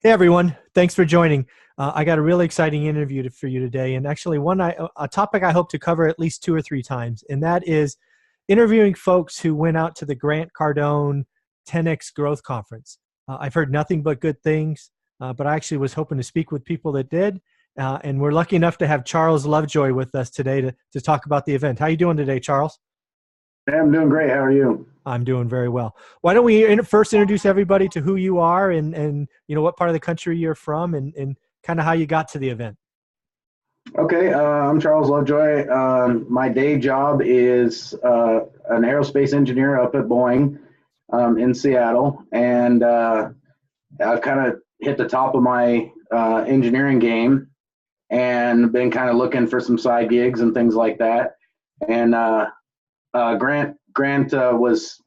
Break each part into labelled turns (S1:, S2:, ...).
S1: Hey everyone, thanks for joining. I got a really exciting interview for you today, and actually a topic I hope to cover at least 2 or 3 times, and that is interviewing folks who went out to the Grant Cardone 10X Growth Conference. I've heard nothing but good things, but I actually was hoping to speak with people that did, and we're lucky enough to have Charles Lovejoy with us today to talk about the event. How are you doing today, Charles?
S2: Hey, I'm doing great. How are you?
S1: I'm doing very well. Why don't we first introduce everybody to who you are and what part of the country you're from and kind of how you got to the event.
S2: Okay, I'm Charles Lovejoy. My day job is an aerospace engineer up at Boeing in Seattle, and I've kind of hit the top of my engineering game and been kind of looking for some side gigs and things like that. And Grant was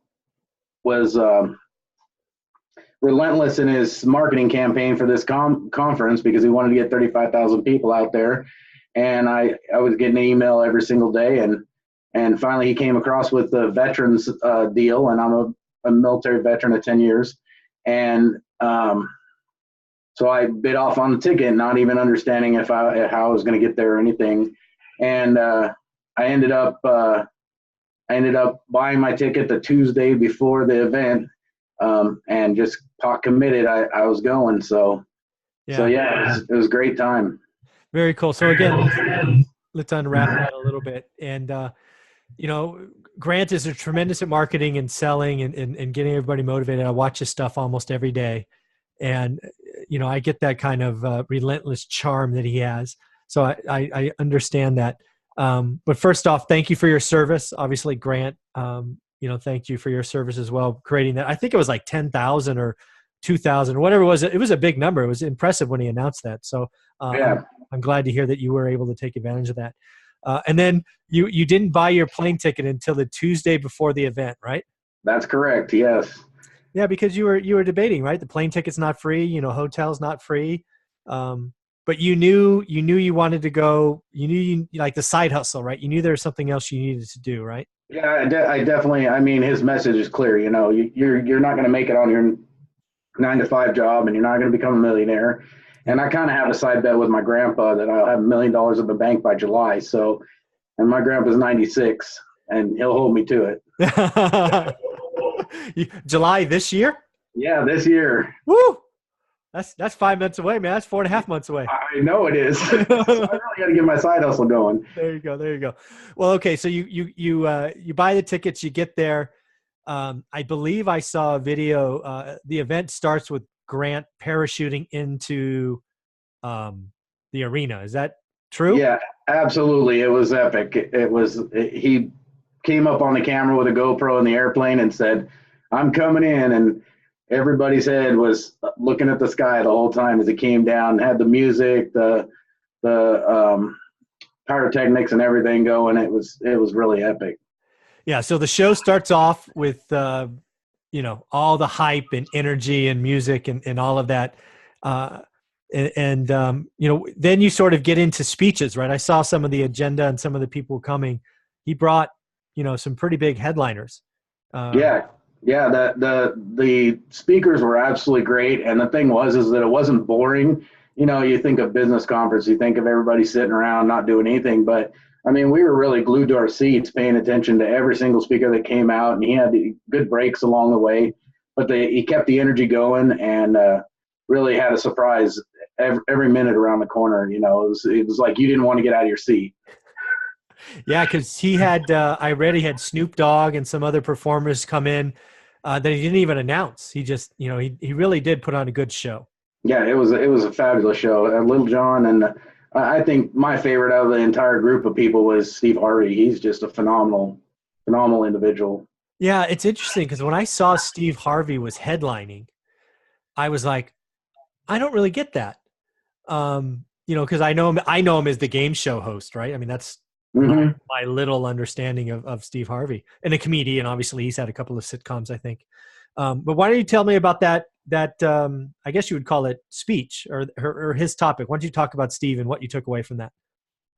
S2: relentless in his marketing campaign for this conference because he wanted to get 35,000 people out there. And I was getting an email every single day, and finally he came across with the veterans deal, and I'm a military veteran of 10 years, and so I bid off on the ticket, not even understanding how I was going to get there or anything, and I ended up buying my ticket the Tuesday before the event, and just pot committed. I was going, so yeah, it was a great time.
S1: Very cool. So again, let's unwrap that a little bit. And Grant is tremendous at marketing and selling and getting everybody motivated. I watch his stuff almost every day, and I get that kind of relentless charm that he has. So I understand that. But first off, thank you for your service. Obviously, Grant, thank you for your service as well, creating that. I think it was like 10,000 or 2,000, whatever it was. It was a big number. It was impressive when he announced that. So
S2: Yeah.
S1: I'm glad to hear that you were able to take advantage of that. And then you didn't buy your plane ticket until the Tuesday before the event, right?
S2: That's correct. Yes.
S1: Yeah, because you were debating, right? The plane ticket's not free, hotel's not free. But you knew you wanted to go. You knew you like the side hustle, right? You knew there was something else you needed to do, right?
S2: Yeah, I definitely. I mean, his message is clear. You're not going to make it on your 9-to-5 job, and you're not going to become a millionaire. And I kind of have a side bet with my grandpa that I'll have $1 million in the bank by July. So, and my grandpa's 96, and he'll hold me to it.
S1: July this year?
S2: Yeah, this year.
S1: Woo! That's 5 months away, man. That's 4.5 months away.
S2: I know it is. So I really got to get my side hustle going.
S1: There you go. Well, okay. So you buy the tickets, you get there. I believe I saw a video. The event starts with Grant parachuting into the arena. Is that true?
S2: Yeah, absolutely. It was epic. He came up on the camera with a GoPro in the airplane and said, "I'm coming in," and everybody's head was looking at the sky the whole time as it came down. Had the music, the pyrotechnics, and everything going. It was really epic.
S1: Yeah. So the show starts off with all the hype and energy and music and all of that, then you sort of get into speeches, right? I saw some of the agenda and some of the people coming. He brought some pretty big headliners.
S2: Yeah. The speakers were absolutely great, and the thing is that it wasn't boring. You think of business conference, you think of everybody sitting around not doing anything, but I mean, we were really glued to our seats, paying attention to every single speaker that came out, and he had good breaks along the way, but he kept the energy going and really had a surprise every minute around the corner. It was like you didn't want to get out of your seat.
S1: Yeah, because he had I read he had Snoop Dogg and some other performers come in that he didn't even announce. He just, he really did put on a good show.
S2: Yeah, it was a fabulous show. Little John, and I think my favorite out of the entire group of people was Steve Harvey. He's just a phenomenal individual.
S1: Yeah, it's interesting because when I saw Steve Harvey was headlining, I was like, I don't really get that. Because I know him as the game show host, right? I mean, that's my little understanding of Steve Harvey, and a comedian. Obviously, he's had a couple of sitcoms, I think. But why don't you tell me about that I guess you would call it speech or his topic? Why don't you talk about Steve and what you took away from that?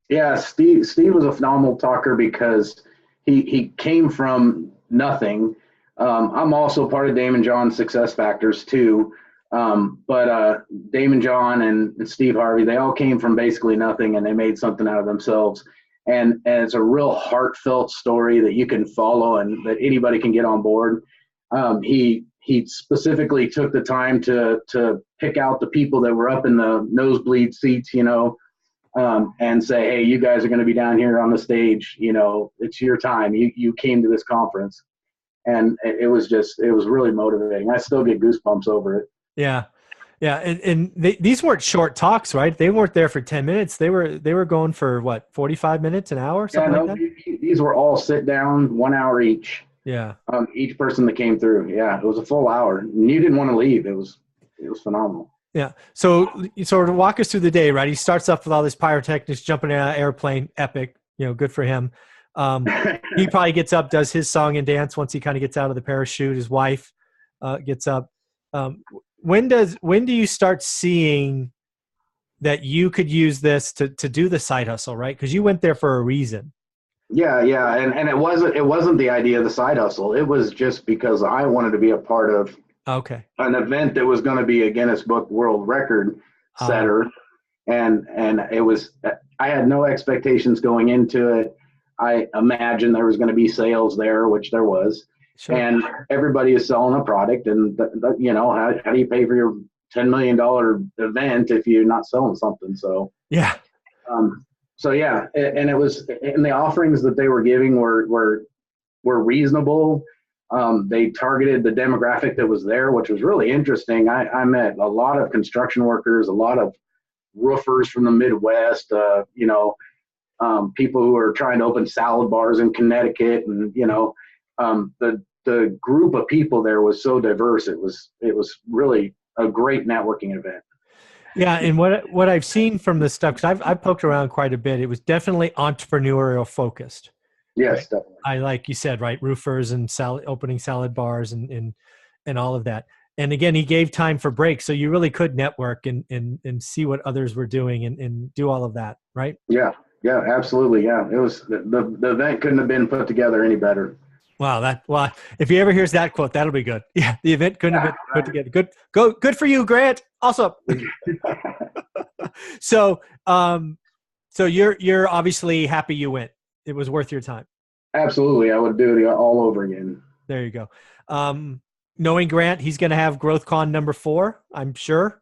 S2: Yeah, Steve was a phenomenal talker because he came from nothing. I'm also part of Damon John's Success Factors too. But Damon John and Steve Harvey, they all came from basically nothing, and they made something out of themselves. And it's a real heartfelt story that you can follow and that anybody can get on board. He specifically took the time to pick out the people that were up in the nosebleed seats, and say, hey, you guys are going to be down here on the stage. It's your time. You came to this conference, and it was really motivating. I still get goosebumps over it.
S1: Yeah. Yeah. And these weren't short talks, right? They weren't there for 10 minutes. They were going for what, 45 minutes, an hour, something like that?
S2: These were all sit down, 1 hour each.
S1: Yeah.
S2: Each person that came through. Yeah. It was a full hour, and you didn't want to leave. It was phenomenal.
S1: Yeah. So you sort of walk us through the day, right? He starts off with all this pyrotechnics, jumping out of an airplane, epic, good for him. He probably gets up, does his song and dance once he kind of gets out of the parachute. His wife gets up. When do you start seeing that you could use this to do the side hustle, right? Because you went there for a reason.
S2: Yeah, and it wasn't the idea of the side hustle. It was just because I wanted to be a part of an event that was going to be a Guinness Book World Record setter, and it was. I had no expectations going into it. I imagined there was going to be sales there, which there was. Sure. And everybody is selling a product, and how do you pay for your $10 million event if you're not selling something? So
S1: yeah,
S2: and it was, and the offerings that they were giving were reasonable. They targeted the demographic that was there, which was really interesting. I met a lot of construction workers, a lot of roofers from the Midwest, people who are trying to open salad bars in Connecticut, and the group of people there was so diverse. It was really a great networking event.
S1: Yeah, and what I've seen from this stuff, because I've poked around quite a bit, it was definitely entrepreneurial focused.
S2: Yes,
S1: right?
S2: Definitely.
S1: I like you said, right, roofers and opening salad bars and all of that. And again, he gave time for breaks, so you really could network and see what others were doing and do all of that, right?
S2: Yeah, absolutely. Yeah, it was the event couldn't have been put together any better.
S1: Wow, if he ever hears that quote, that'll be good. Yeah, the event couldn't have been put together. Good for you, Grant. Also, so you're obviously happy you went. It was worth your time.
S2: Absolutely, I would do it all over again.
S1: There you go. Knowing Grant, he's going to have GrowthCon number 4, I'm sure.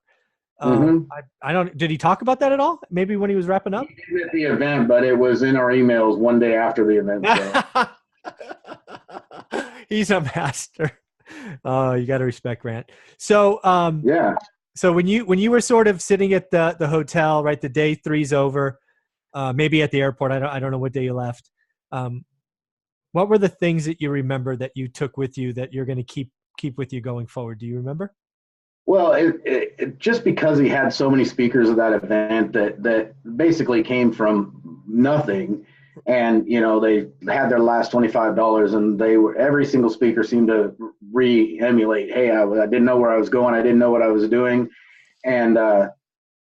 S1: I don't. Did he talk about that at all? Maybe when he was wrapping up.
S2: He did at the event, but it was in our emails one day after the event. So.
S1: He's a master. Oh, you got to respect Grant. So,
S2: yeah.
S1: So when you were sort of sitting at the hotel, right? The day 3's over, maybe at the airport. I don't know what day you left. What were the things that you remember that you took with you that you're going to keep with you going forward? Do you remember?
S2: Well, it just because he had so many speakers at that event that basically came from nothing. And, they had their last $25, and every single speaker seemed to re-emulate, hey, I didn't know where I was going. I didn't know what I was doing. And the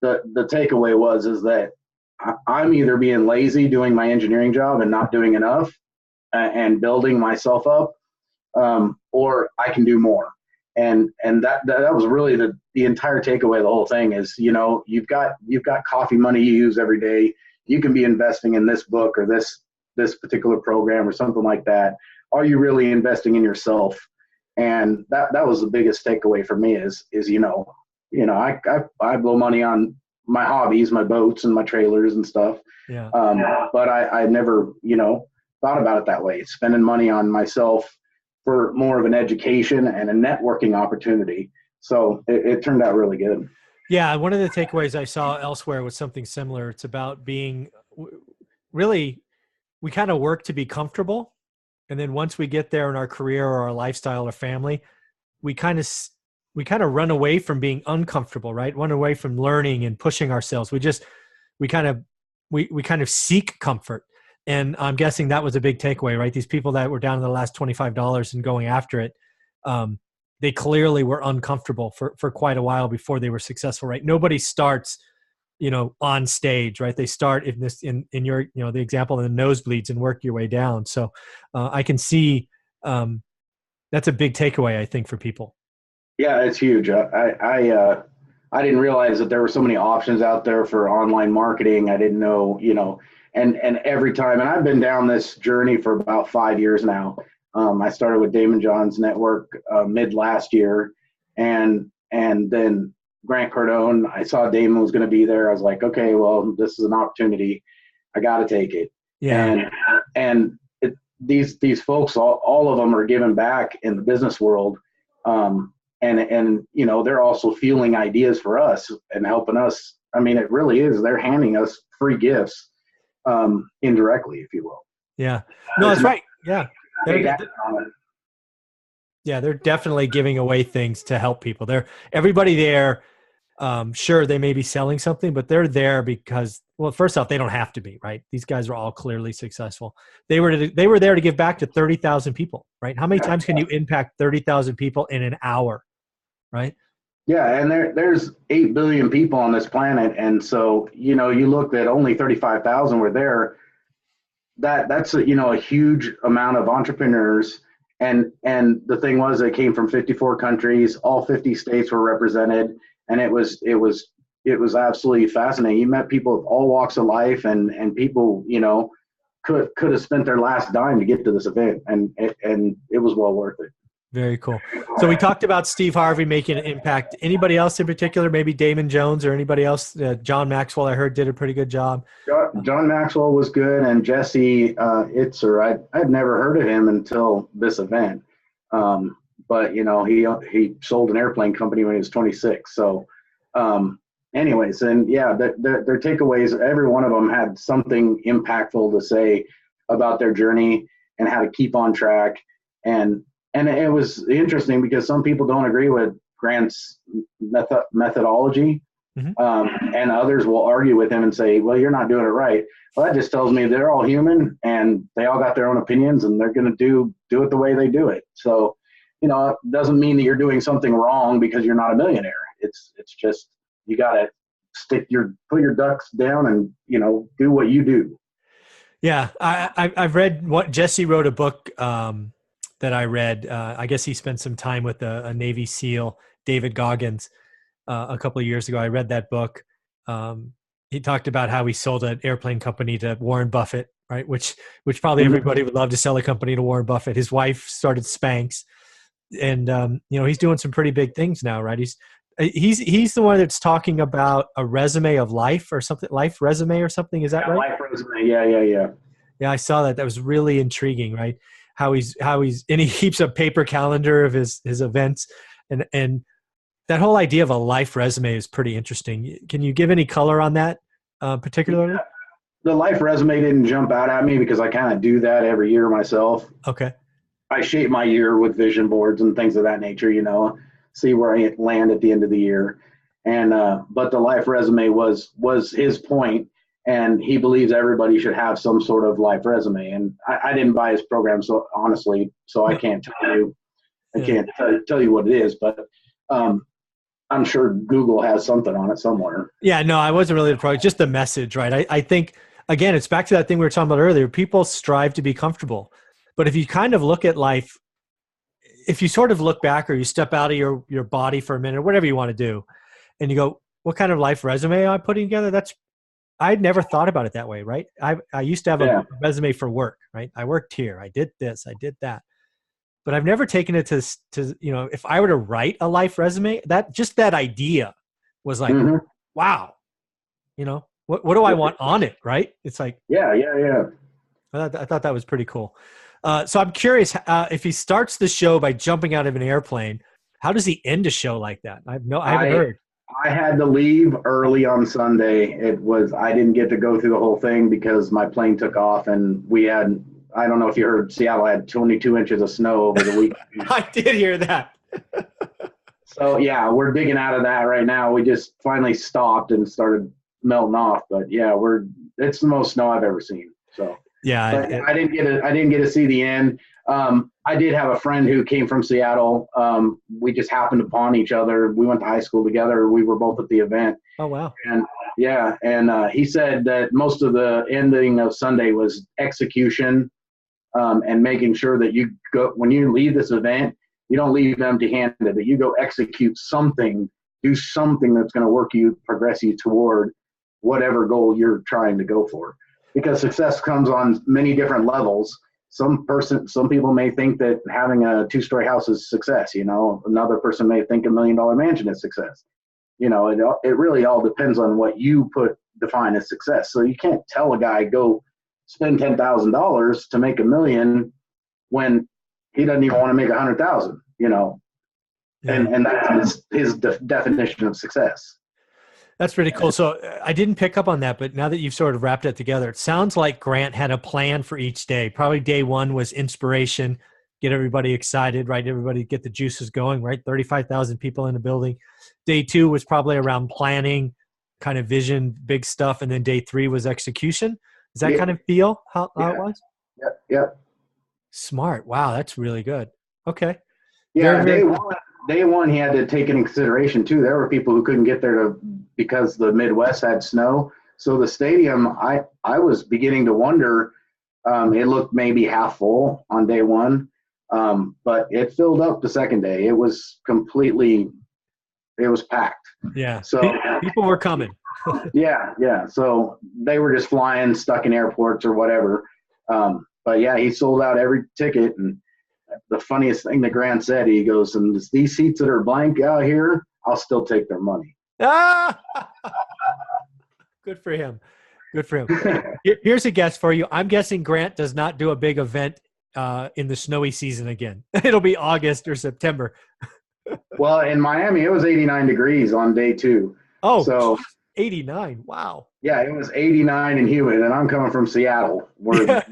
S2: takeaway is that I'm either being lazy doing my engineering job and not doing enough and building myself up, or I can do more. And that was really the entire takeaway of the whole thing is, you've got coffee money you use every day. You can be investing in this book or this particular program or something like that. Are you really investing in yourself? And that was the biggest takeaway for me is I blow money on my hobbies, my boats and my trailers and stuff.
S1: Yeah.
S2: But I never, thought about it that way. Spending money on myself for more of an education and a networking opportunity. So it turned out really good.
S1: Yeah, one of the takeaways I saw elsewhere was something similar. It's about being really, we kind of work to be comfortable. And then once we get there in our career or our lifestyle or family, we kind of run away from being uncomfortable, right? Run away from learning and pushing ourselves. We kind of seek comfort. And I'm guessing that was a big takeaway, right? These people that were down to the last $25 and going after it, they clearly were uncomfortable for quite a while before they were successful, right? Nobody starts, on stage, right? They start in your, the example of the nosebleeds and work your way down. So I can see that's a big takeaway, I think, for people.
S2: Yeah, it's huge. I didn't realize that there were so many options out there for online marketing. I didn't know, and every time, and I've been down this journey for about 5 years now. I started with Damon John's network mid last year, and then Grant Cardone. I saw Damon was going to be there. I was like, okay, well, this is an opportunity. I got to take it.
S1: Yeah.
S2: These folks, all of them are giving back in the business world. And they're also fueling ideas for us and helping us. I mean, it really is. They're handing us free gifts, indirectly, if you will.
S1: Yeah. No, that's right. Yeah. They're definitely giving away things to help people. Everybody there. Sure, they may be selling something, but they're there because, well, first off, they don't have to be, right? These guys are all clearly successful. They were there to give back to 30,000 people, right? How many times can you impact 30,000 people in an hour, right?
S2: Yeah, and there's 8 billion people on this planet, and so you looked at only 35,000 were there. That's a huge amount of entrepreneurs, and the thing was, it came from 54 countries, all 50 states were represented, and it was absolutely fascinating. You met people of all walks of life, and people could have spent their last dime to get to this event, and it was well worth it.
S1: Very cool. So we talked about Steve Harvey making an impact. Anybody else in particular? Maybe Damon Jones or anybody else? John Maxwell, I heard, did a pretty good job.
S2: John Maxwell was good, and Jesse Itzer. I'd never heard of him until this event. But he sold an airplane company when he was 26. So, anyways, and yeah, their takeaways. Every one of them had something impactful to say about their journey and how to keep on track. And it was interesting because some people don't agree with Grant's methodology, and others will argue with him and say, well, you're not doing it right. Well, that just tells me they're all human and they all got their own opinions and they're going to do it the way they do it. So, it doesn't mean that you're doing something wrong because you're not a millionaire. It's just, you got to put your ducks down and, do what you do.
S1: Yeah. I've read what Jesse wrote a book, that I read. I guess he spent some time with a Navy SEAL, David Goggins, a couple of years ago. I read that book. He talked about how he sold an airplane company to Warren Buffett, right? Which probably everybody would love to sell a company to Warren Buffett. His wife started Spanx, and he's doing some pretty big things now, right? He's the one that's talking about a resume of life or something, life resume or something. Is that right?
S2: Life resume. Yeah.
S1: Yeah, I saw that. That was really intriguing, right? How he's and he keeps a paper calendar of his events, and that whole idea of a life resume is pretty interesting. Can you give any color on that particularly?
S2: Yeah. The life resume didn't jump out at me because I kind of do that every year myself.
S1: Okay.
S2: I shape my year with vision boards and things of that nature, see where I land at the end of the year. And but the life resume was his point. And he believes everybody should have some sort of life resume. And I didn't buy his program, so honestly, I can't tell you. I can't tell you what it is, but I'm sure Google has something on it somewhere.
S1: Yeah, no, I wasn't really the product, just the message, right? I think, again, it's back to that thing we were talking about earlier. People strive to be comfortable. But if you kind of look at life, if you sort of look back or you step out of your body for a minute, or whatever you want to do, and you go, what kind of life resume am I putting together? I'd never thought about it that way, right? I used to have a resume for work, right? I worked here. I did this. I did that. But I've never taken it to if I were to write a life resume, that idea was like, wow, what do I want on it, right? It's like,
S2: yeah.
S1: I thought that was pretty cool. So I'm curious, if he starts the show by jumping out of an airplane, how does he end a show like that? I haven't heard.
S2: I had to leave early on Sunday. I didn't get to go through the whole thing because my plane took off and I don't know if you heard, Seattle had 22 inches of snow over the weekend.
S1: I did hear that.
S2: So yeah, we're digging out of that right now. We just finally stopped and started melting off, but yeah, it's the most snow I've ever seen. So yeah, I didn't get to see the end. I did have a friend who came from Seattle. We just happened upon each other. We went to high school together. We were both at the event.
S1: Oh, wow.
S2: And yeah. And he said that most of the ending of Sunday was execution, and making sure that when you leave this event, You don't leave empty-handed, but you go execute something, do something that's going to progress you toward whatever goal you're trying to go for. Because success comes on many different levels. Some people may think that having a 2-story house is success. Another person may think $1 million mansion is success. It really all depends on what you define as success. So you can't tell a guy go spend $10,000 to make $1 million when he doesn't even want to make 100,000. Yeah. And that's his definition of success.
S1: That's pretty cool. So I didn't pick up on that, but now that you've sort of wrapped it together, it sounds like Grant had a plan for each day. Probably day one was inspiration, get everybody excited, right? Everybody get the juices going, right? 35,000 people in the building. Day two was probably around planning, kind of vision, big stuff. And then day three was execution. Does that kind of feel how it was?
S2: Yep.
S1: Smart. Wow. That's really good. Okay.
S2: Yeah. Day one, he had to take into consideration too. There were people who couldn't get there because the Midwest had snow. So the stadium, I was beginning to wonder. It looked maybe half full on day one, but it filled up the second day. It was packed.
S1: Yeah.
S2: So
S1: people were coming.
S2: Yeah. So they were just flying, stuck in airports or whatever. But yeah, he sold out every ticket. And the funniest thing that Grant said, he goes, and these seats that are blank out here, I'll still take their money.
S1: Ah! Good for him. Here's a guess for you. I'm guessing Grant does not do a big event in the snowy season again. It'll be August or September.
S2: Well, in Miami, it was 89 degrees on day two.
S1: Oh, so 89. Wow.
S2: Yeah, it was 89 and humid, and I'm coming from Seattle, where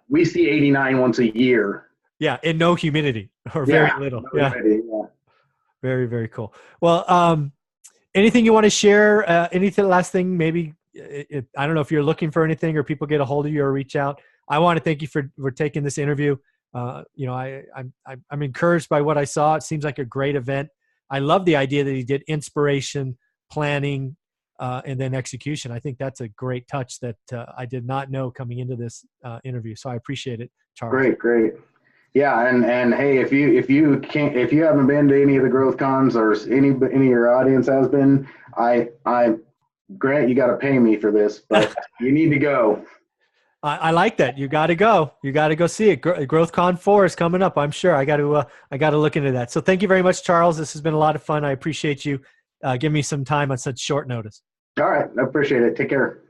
S2: we see 89 once a year.
S1: Yeah, and no humidity or very little. No humidity, yeah. Very, very cool. Well, anything you want to share? Anything? Last thing, maybe. I don't know if you're looking for anything or people get a hold of you or reach out. I want to thank you for taking this interview. I'm encouraged by what I saw. It seems like a great event. I love the idea that he did inspiration, planning, and then execution. I think that's a great touch that I did not know coming into this interview. So I appreciate it, Charles.
S2: Great. Yeah, and hey, if you haven't been to any of the growth cons or any of your audience has been, Grant, you got to pay me for this, but you need to go.
S1: I like that. You got to go. You got to go see it. Growth Con 4 is coming up. I'm sure. I got to look into that. So thank you very much, Charles. This has been a lot of fun. I appreciate you giving me some time on such short notice.
S2: All right. I appreciate it. Take care.